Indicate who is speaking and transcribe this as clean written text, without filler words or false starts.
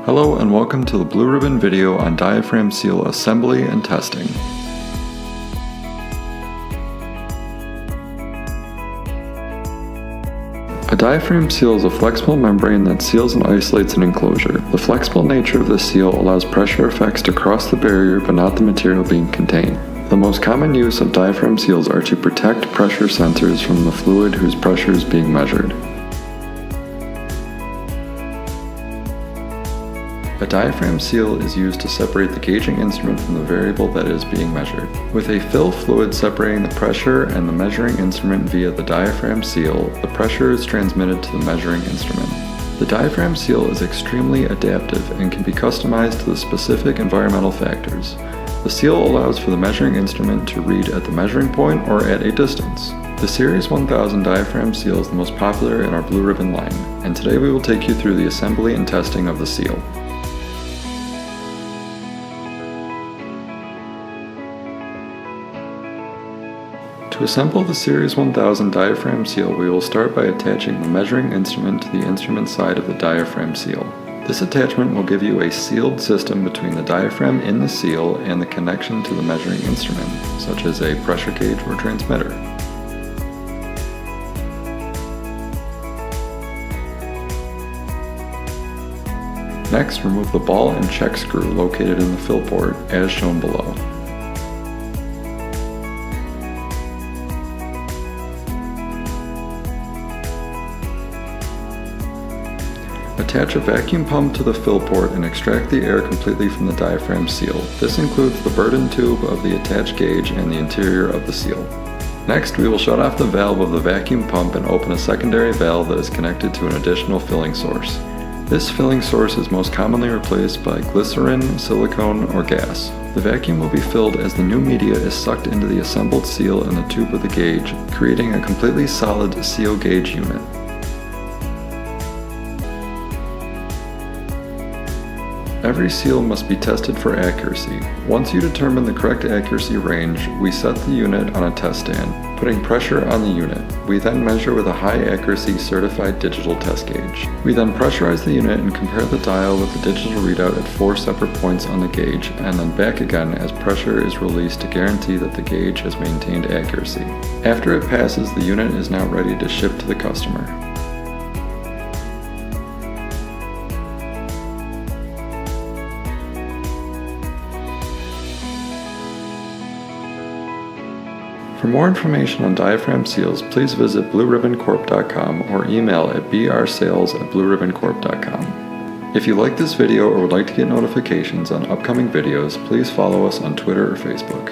Speaker 1: Hello and welcome to the Blue Ribbon video on diaphragm seal assembly and testing. A diaphragm seal is a flexible membrane that seals and isolates an enclosure. The flexible nature of the seal allows pressure effects to cross the barrier but not the material being contained. The most common use of diaphragm seals are to protect pressure sensors from the fluid whose pressure is being measured. A diaphragm seal is used to separate the gauging instrument from the variable that is being measured. With a fill fluid separating the pressure and the measuring instrument via the diaphragm seal, the pressure is transmitted to the measuring instrument. The diaphragm seal is extremely adaptive and can be customized to the specific environmental factors. The seal allows for the measuring instrument to read at the measuring point or at a distance. The Series 1000 diaphragm seal is the most popular in our Blue Ribbon line, and today we will take you through the assembly and testing of the seal. To assemble the Series 1000 diaphragm seal, we will start by attaching the measuring instrument to the instrument side of the diaphragm seal. This attachment will give you a sealed system between the diaphragm in the seal and the connection to the measuring instrument, such as a pressure gauge or transmitter. Next, remove the ball and check screw located in the fill port, as shown below. Attach a vacuum pump to the fill port and extract the air completely from the diaphragm seal. This includes the burden tube of the attached gauge and the interior of the seal. Next, we will shut off the valve of the vacuum pump and open a secondary valve that is connected to an additional filling source. This filling source is most commonly replaced by glycerin, silicone, or gas. The vacuum will be filled as the new media is sucked into the assembled seal in the tube of the gauge, creating a completely solid seal gauge unit. Every seal must be tested for accuracy. Once you determine the correct accuracy range, we set the unit on a test stand, putting pressure on the unit. We then measure with a high accuracy certified digital test gauge. We then pressurize the unit and compare the dial with the digital readout at 4 separate points on the gauge, and then back again as pressure is released to guarantee that the gauge has maintained accuracy. After it passes, the unit is now ready to ship to the customer. For more information on diaphragm seals, please visit blueribboncorp.com or email at brsales@blueribboncorp.com. If you like this video or would like to get notifications on upcoming videos, please follow us on Twitter or Facebook.